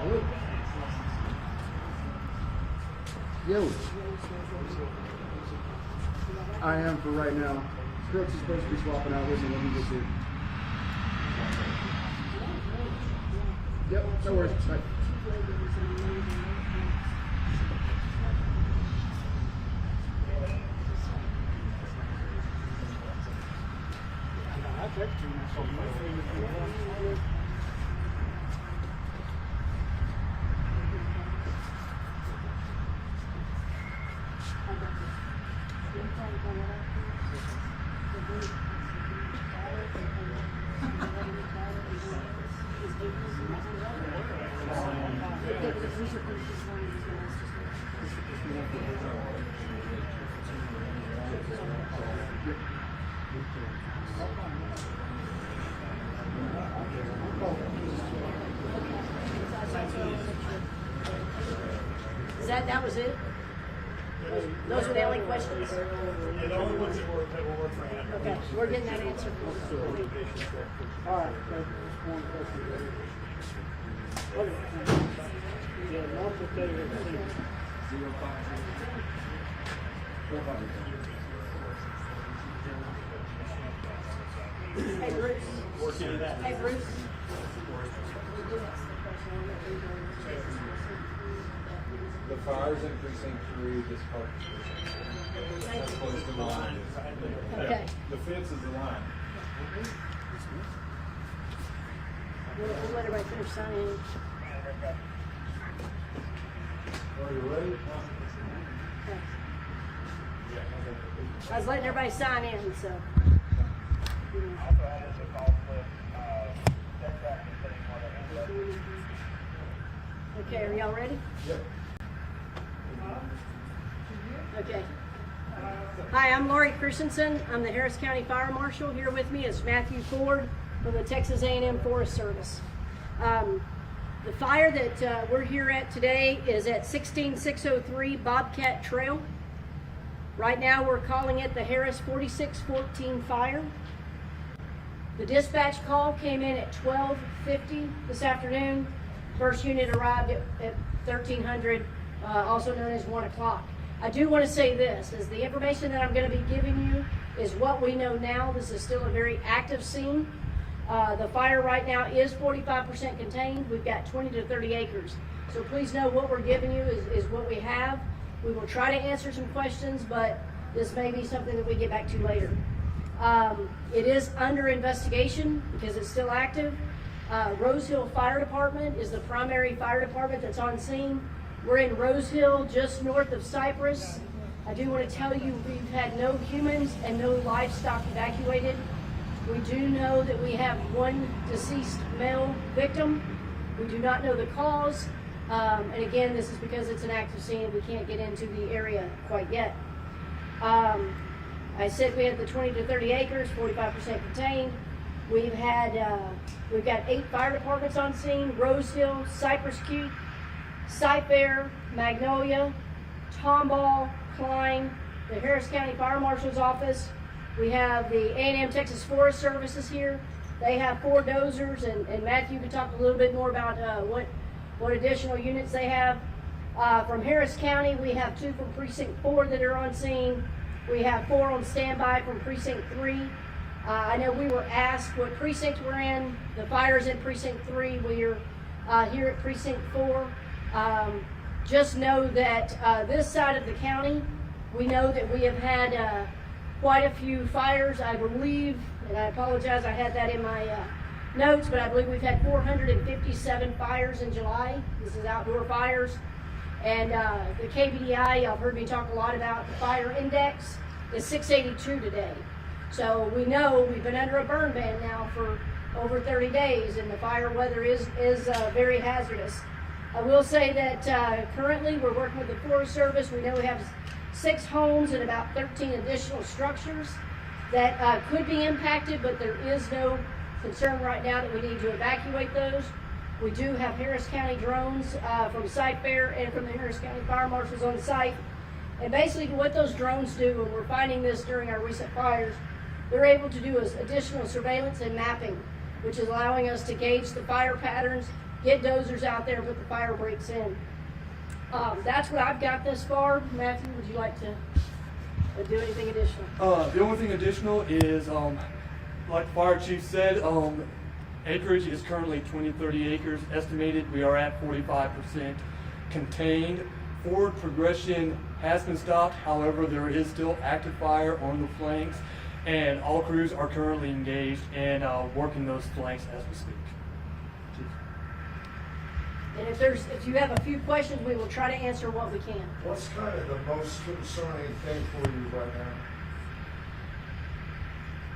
Yo. I am for right now. Brooks is supposed to be swapping out with me when he gets here. Yep, no worries. Bye. That was it? Those were the only questions? Yeah, the only ones that will work for him. Okay, we're getting that answered. All right. Hey, Bruce. Hey, Bruce. The fires in precinct 3, this part. That's close to the line. Okay. The fence is the line. We'll let everybody finish signing. Are you ready? Okay. I was letting everybody sign in, so. Okay, are y'all ready? Yep. Okay. Hi, I'm Lori Christensen. I'm the Harris County Fire Marshal. Here with me is Matthew Ford from the Texas A&M Forest Service. The fire that we're here at today is at 16603 Bobcat Trail. Right now we're calling it the Harris 4614 fire. The dispatch call came in at 12:50 this afternoon. First unit arrived at 1300, also known as 1 o'clock. I do want to say this, is the information that I'm going to be giving you is what we know now. This is still a very active scene. The fire right now is 45% contained. We've got 20 to 30 acres. So please know what we're giving you is what we have. We will try to answer some questions, but this may be something that we get back to later. It is under investigation because it's still active. Rose Hill Fire Department is the primary fire department that's on scene. We're in Rose Hill, just north of Cypress. I do want to tell you we've had no humans and no livestock evacuated. We do know that we have one deceased male victim. We do not know the cause. And again, this is because it's an active scene. We can't get into the area quite yet. I said we had the 20 to 30 acres, 45% contained. We've got 8 fire departments on scene: Rose Hill, Cypress Creek, Cypress-area, Magnolia, Tomball, Klein, the Harris County Fire Marshal's Office. We have the A&M Texas Forest Services here. They have 4 dozers, and Matthew can talk a little bit more about what additional units they have. From Harris County, we have 2 from Precinct 4 that are on scene. We have 4 on standby from Precinct 3. I know we were asked what precinct we're in. The fire's in Precinct 3. We're here at Precinct 4. Just know that this side of the county, we know that we have had quite a few fires. I believe, and I apologize, I had that in my notes, but I believe we've had 457 fires in July. This is outdoor fires. And the KBDI, y'all heard me talk a lot about the fire index, is 682 today. So we know we've been under a burn ban now for over 30 days, and the fire weather is very hazardous. I will say that currently we're working with the Forest Service. We know we have 6 homes and about 13 additional structures that could be impacted, but there is no concern right now that we need to evacuate those. We do have Harris County drones from Cypress-area and from the Harris County Fire Marshals on site. And basically what those drones do, and we're finding this during our recent fires, they're able to do additional surveillance and mapping, which is allowing us to gauge the fire patterns get dozers out there, put the fire breaks in. That's what I've got thus far. Matthew, would you like to do anything additional? The only thing additional is, like the fire chief said, acreage is currently 20-30 acres estimated. We are at 45% contained. Forward progression has been stopped. However, there is still active fire on the flanks, and all crews are currently engaged in working those flanks as we speak. And if you have a few questions, we will try to answer what we can. What's kind of the most concerning thing for you right now?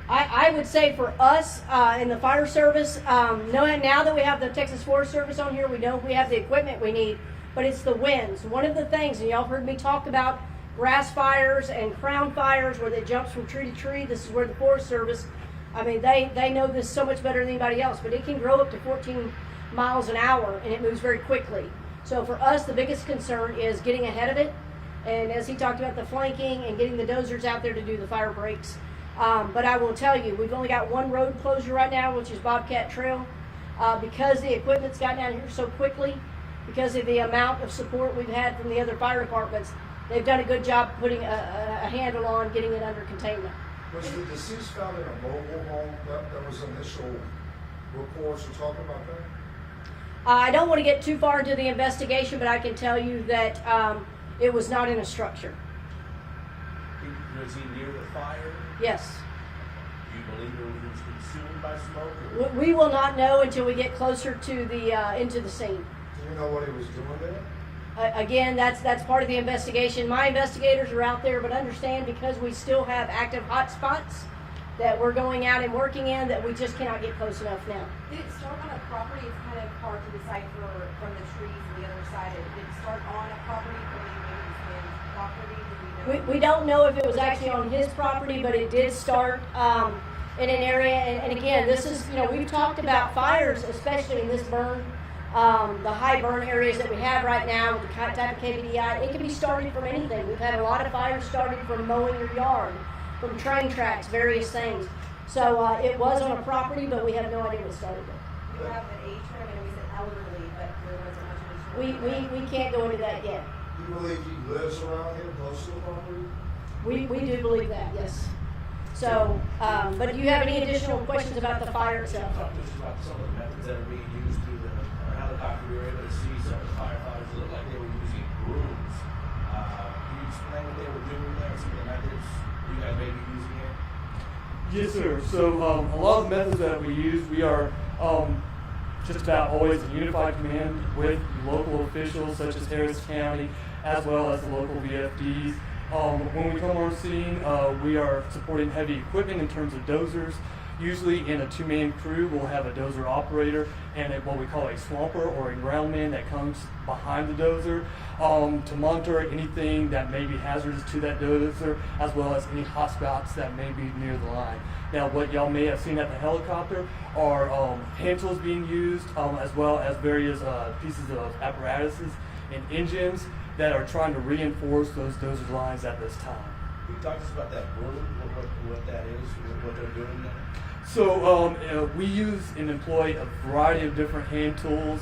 I would say for us in the fire service, knowing now that we have the Texas Forest Service on here, we know we have the equipment we need, but it's the winds. One of the things, and y'all heard me talk about grass fires and crown fires where it jumps from tree to tree. This is where the Forest Service, I mean, they know this so much better than anybody else, but it can grow up to 14 miles an hour and it moves very quickly. So for us, the biggest concern is getting ahead of it. And as he talked about the flanking and getting the dozers out there to do the fire breaks. But I will tell you, we've only got one road closure right now, which is Bobcat Trail. Because the equipment's gotten out here so quickly, because of the amount of support we've had from the other fire departments, they've done a good job putting a handle on getting it under containment. Was the deceased found in a mobile home? That was initial reports to talk about that? I don't want to get too far into the investigation, but I can tell you that it was not in a structure. Was he near the fire? Yes. Do you believe it was consumed by smoke? Or? We will not know until we get closer to the into the scene. Do you know what he was doing there? Again, that's part of the investigation. My investigators are out there, but understand because we still have active hot spots that we're going out and working in that we just cannot get close enough now. Did it start on a property? It's kind of hard to decipher from the trees on the other side. Did it start on a property from the man's property? Do we know? We don't know if it was actually on his property, but it did start in an area. And again, this is, we've talked about fires, especially in this burn, the high burn areas that we have right now with the type of KBDI. It can be started from anything. We've had a lot of fires started from mowing your yard, from train tracks, various things. So it was on a property, but we have no idea what started it. Do you have an age for him? And we said elderly, but there wasn't much of a We can't go into that yet. Do you believe he lives around here close to the property? We do believe that, yes. So, but do you have any additional questions about the fire itself? Talk to us about some of the methods that are being used through our helicopter. We were able to see some of the firefighters that looked like they were using brooms. Can you explain what they were doing there? Some of the methods you guys may be using here? Yes, sir. So a lot of the methods that we use, we are just about always in unified command with local officials such as Harris County, as well as the local VFDs. When we come on scene, we are supporting heavy equipment in terms of dozers. Usually in a two-man crew, we'll have a dozer operator and what we call a swamper or a groundman that comes behind the dozer to monitor anything that may be hazardous to that dozer, as well as any hot spots that may be near the line. Now, what y'all may have seen at the helicopter are hand tools being used, as well as various pieces of apparatuses and engines that are trying to reinforce those dozer lines at this time. Can you talk to us about that broom, what that is, what they're doing there? So we use and employ a variety of different hand tools.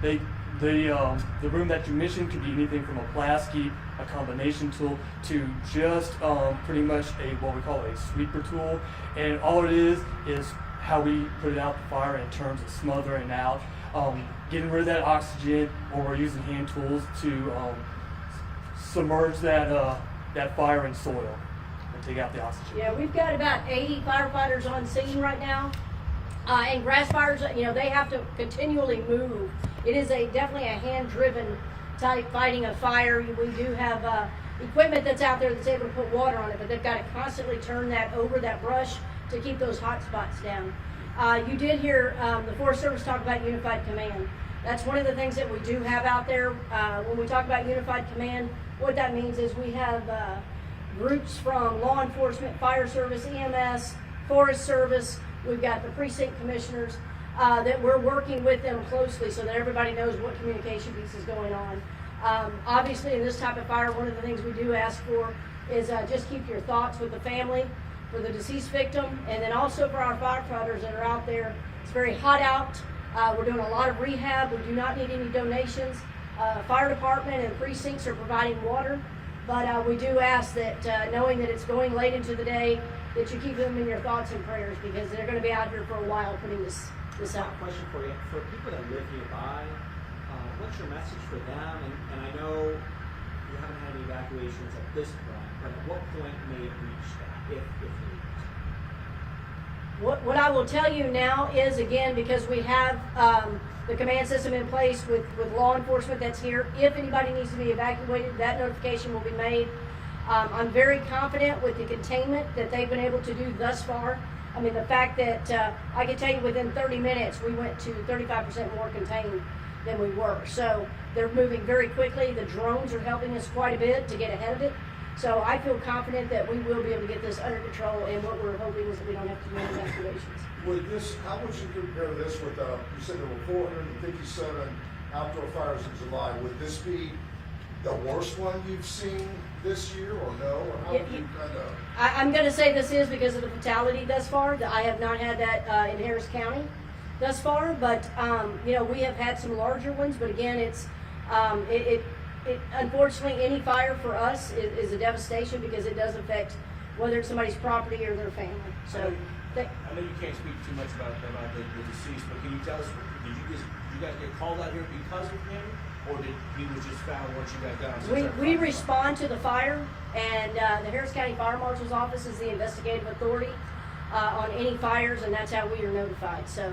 The broom that you mentioned could be anything from a plasky, a combination tool, to just pretty much what we call a sweeper tool. And all it is how we put it out the fire in terms of smothering out, getting rid of that oxygen, or we're using hand tools to submerge that fire in soil and take out the oxygen. Yeah, we've got about 80 firefighters on scene right now. And grass fires, they have to continually move. It is definitely a hand-driven type fighting of fire. We do have equipment that's out there that's able to put water on it, but they've got to constantly turn that over, that brush, to keep those hot spots down. You did hear the Forest Service talk about unified command. That's one of the things that we do have out there. When we talk about unified command, what that means is we have groups from law enforcement, fire service, EMS, Forest Service. We've got the precinct commissioners that we're working with them closely so that everybody knows what communication piece is going on. Obviously, in this type of fire, one of the things we do ask for is just keep your thoughts with the family for the deceased victim, and then also for our firefighters that are out there. It's very hot out. We're doing a lot of rehab. We do not need any donations. Fire department and precincts are providing water, but we do ask that, knowing that it's going late into the day, that you keep them in your thoughts and prayers, because they're going to be out here for a while putting this out. Question for you. For people that live nearby, what's your message for them? And I know you haven't had any evacuations at this point, but at what point may it reach that, if you need What I will tell you now is, again, because we have the command system in place with law enforcement that's here, if anybody needs to be evacuated, that notification will be made. I'm very confident with the containment that they've been able to do thus far. I mean, the fact that I can tell you within 30 minutes we went to 35% more contained than we were. So they're moving very quickly. The drones are helping us quite a bit to get ahead of it. So I feel confident that we will be able to get this under control, and what we're hoping is that we don't have to do any evacuations. With this, how would you compare this with, you said there were 457 outdoor fires in July. Would this be the worst one you've seen this year, or no? Or how would you kind of? I'm going to say this is because of the fatality thus far. I have not had that in Harris County thus far, but you know, we have had some larger ones. But again, it's unfortunately, any fire for us is a devastation, because it does affect whether it's somebody's property or their family. So, I know you can't speak too much about the deceased, but can you tell us, did you guys get called out here because of him, or did he was just found once you got down? we respond to the fire, and the Harris County Fire Marshal's Office is the investigative authority on any fires, and that's how we are notified. So.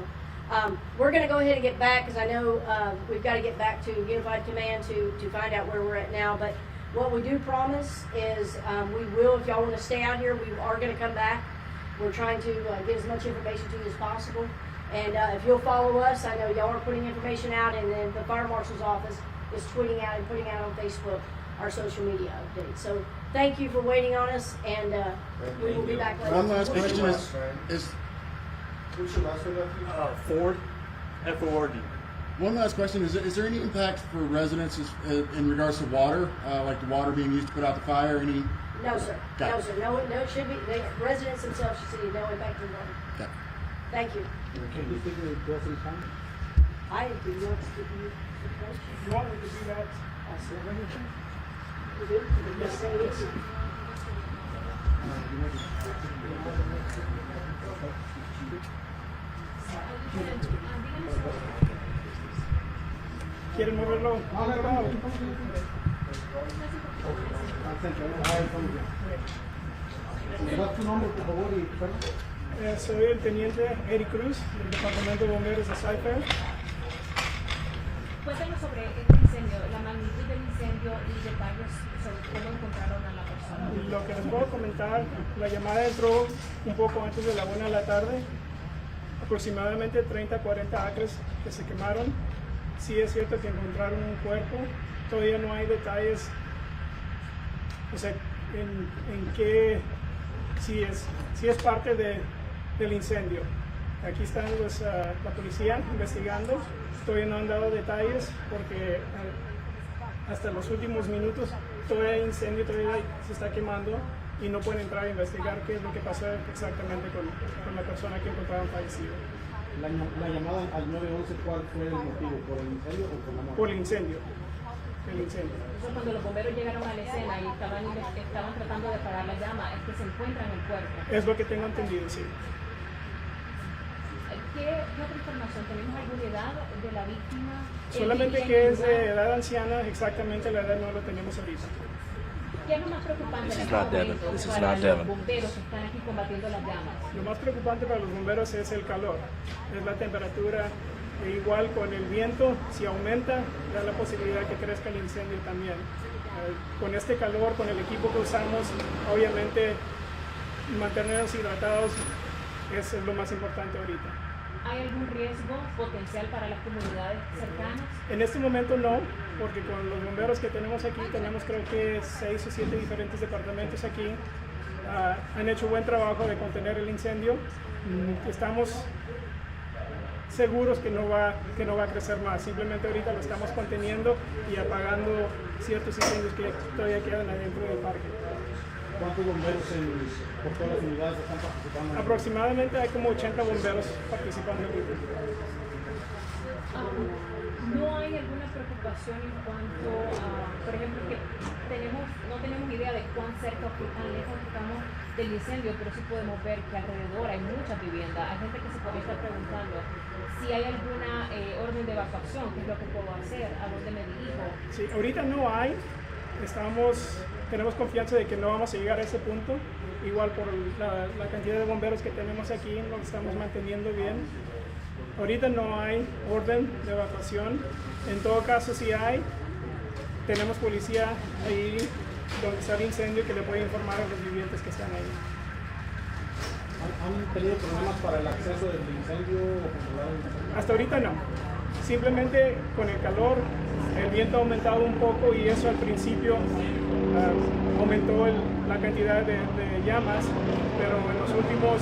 We're going to go ahead and get back, because I know we've got to get back to Unified Command to find out where we're at now. But what we do promise is we will, if y'all want to stay out here, we are going to come back. We're trying to get as much information to you as possible. And if you'll follow us, I know y'all are putting information out, and then the Fire Marshal's Office is tweeting out and putting out on Facebook our social media updates. So thank you for waiting on us, and we will be back later. One last question is What's your last name, nephew? Ford, F-O-R-D. one last question: is there any impact for residents in regards to water, like the water being used to put out the fire? Any? No, sir. Got No, it. sir. No, it should be. The residents themselves should see no impact to water. Okay. Thank you. Can you speak to the President County? I do not give you the question. You want me to do that? I'll say everything. You do? Yes, say yes. ¿Quieren moverlo? Soy el teniente Eric Cruz, del Departamento de Bomberos de Cypress. Cuéntanos sobre este incendio, la magnitud del incendio y detalles sobre cómo encontraron a la persona. Lo que les puedo comentar, la llamada entró un poco antes de la 1 de la tarde, aproximadamente 30 a 40 acres que se quemaron. Sí es cierto que encontraron un cuerpo, todavía no hay detalles, o sea, en qué, si es parte del incendio. Aquí están la policía investigando, todavía no han dado detalles porque hasta los últimos minutos todavía hay incendio, todavía se está quemando y no pueden entrar a investigar qué es lo que pasó exactamente con la persona que encontraron fallecida. La llamada al 911, ¿cuál fue el motivo? ¿Por el incendio o por la muerte? Por el incendio. El incendio. Entonces, cuando los bomberos llegaron a la escena y estaban tratando de parar la llama, es que se encuentran el cuerpo. Es lo que tengo entendido, sí. ¿Qué otra información? ¿Tenemos alguna edad de la víctima? Solamente que es de edad anciana, exactamente la edad no lo tenemos ahorita. ¿Qué es lo más preocupante This is en not este Devin. momento This is para not los Devin. bomberos que están aquí combatiendo las llamas? Lo más preocupante para los bomberos es el calor, es la temperatura. E igual con el viento, si aumenta, da la posibilidad que crezca el incendio también. Con este calor, con el equipo que usamos, obviamente mantenernos hidratados es lo más importante ahorita. ¿Hay algún riesgo potencial para las comunidades cercanas? En este momento no, porque con los bomberos que tenemos aquí, tenemos creo que 6 o 7 diferentes departamentos aquí. Han hecho buen trabajo de contener el incendio. Estamos seguros que no va a crecer más. Simplemente ahorita lo estamos conteniendo y apagando ciertos incendios que todavía quedan adentro del parque. ¿Cuántos bomberos por todas las unidades están participando? Aproximadamente hay como 80 bomberos participando ahorita. preocupación en cuanto a, por ejemplo, que no tenemos idea de cuán cerca o tan lejos estamos del incendio, pero sí podemos ver que alrededor hay muchas viviendas. Hay gente que se podría estar preguntando si hay alguna orden de evacuación, qué es lo que puedo hacer, a dónde me dirijo. Sí, ahorita no hay. Tenemos confianza de que no vamos a llegar a ese punto. Igual por la cantidad de bomberos que tenemos aquí, nos estamos manteniendo bien. Ahorita no hay orden de evacuación. En todo caso, si hay, tenemos policía ahí donde está el incendio que le puede informar a los vivientes que están ahí. ¿Han tenido problemas para el acceso del incendio o controlar el incendio? Hasta ahorita no. Simplemente con el calor, el viento ha aumentado un poco y eso al principio aumentó la cantidad de llamas, pero en los últimos,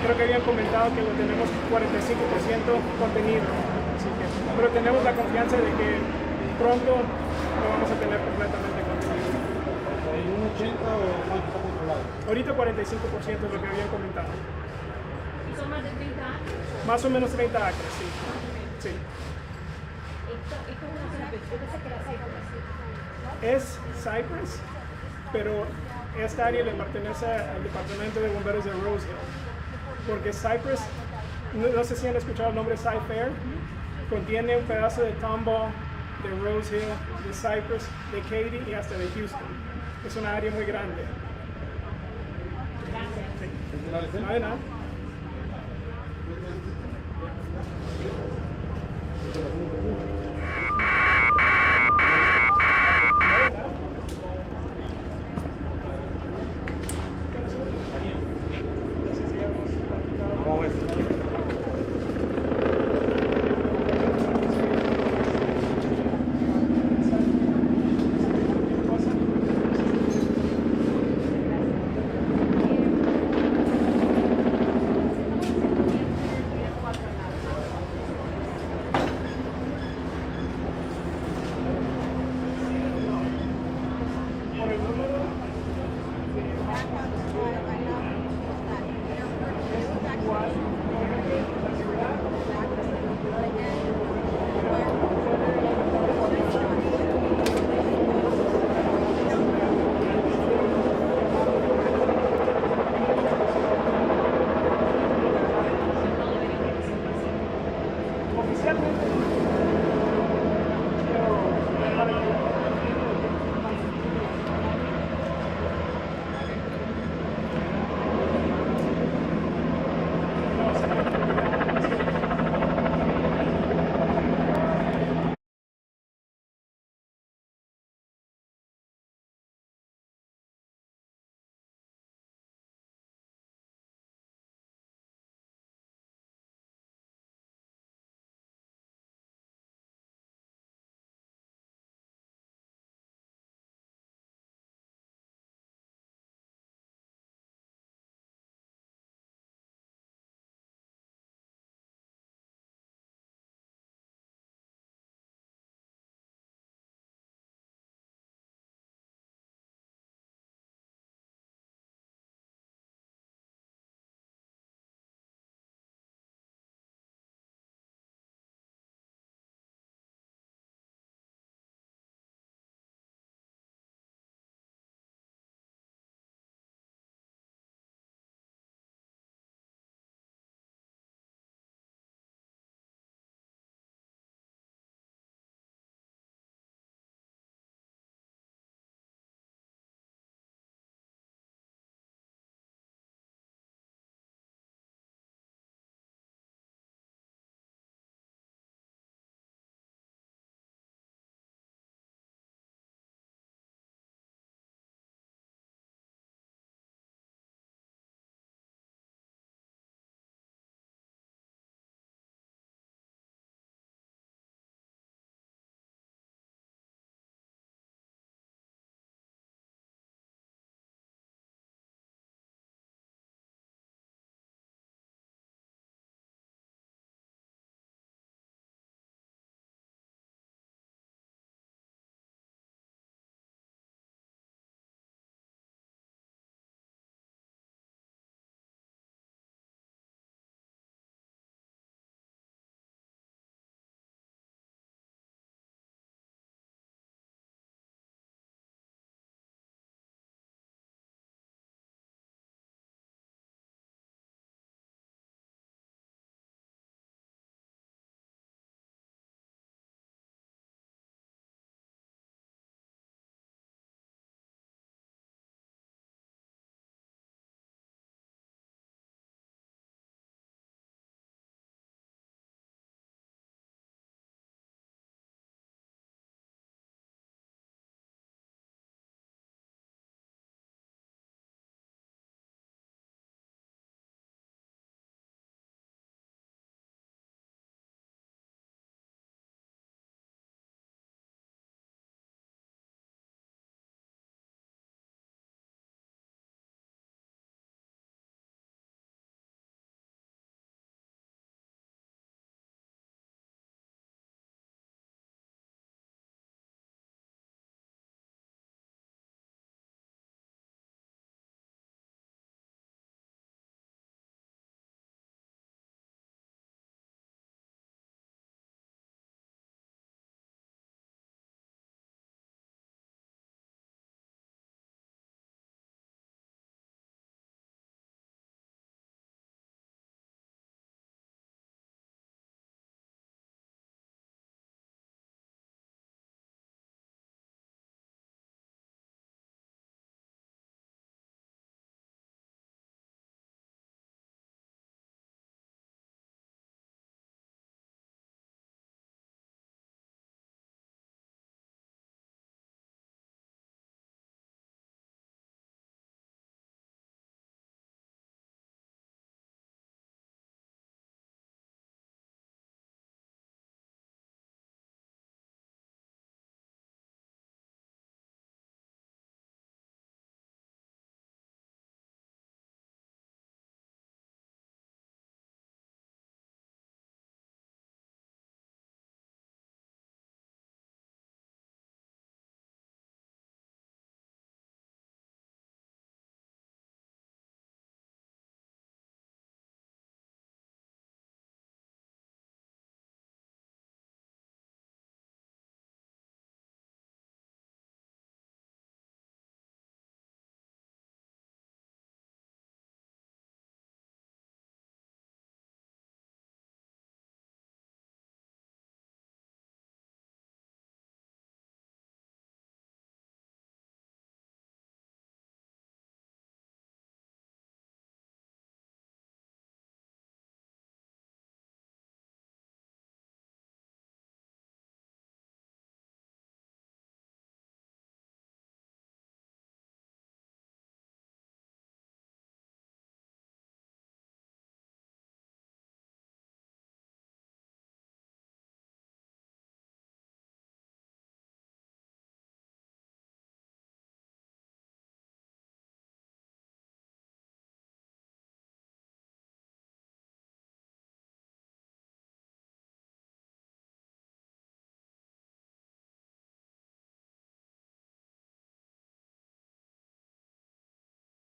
creo que habían comentado que lo tenemos 45% contenido. Así que, pero tenemos la confianza de que pronto lo vamos a tener completamente contenido. ¿En un 80 o cuánto está controlado? Ahorita 45% es lo que habían comentado. ¿Y son más de 30 acres? Más o menos 30 acres, sí. Sí. Esto es una zona que yo pensé que era Cypress. Es Cypress, pero esta área le pertenece al departamento de bomberos de Rose Hill, porque Cypress, no sé si han escuchado el nombre Cypher, contiene un pedazo de Tomball, de Rose Hill, de Cypress, de Katy y hasta de Houston. Es una área muy grande. Sí. No hay nada. Oficialmente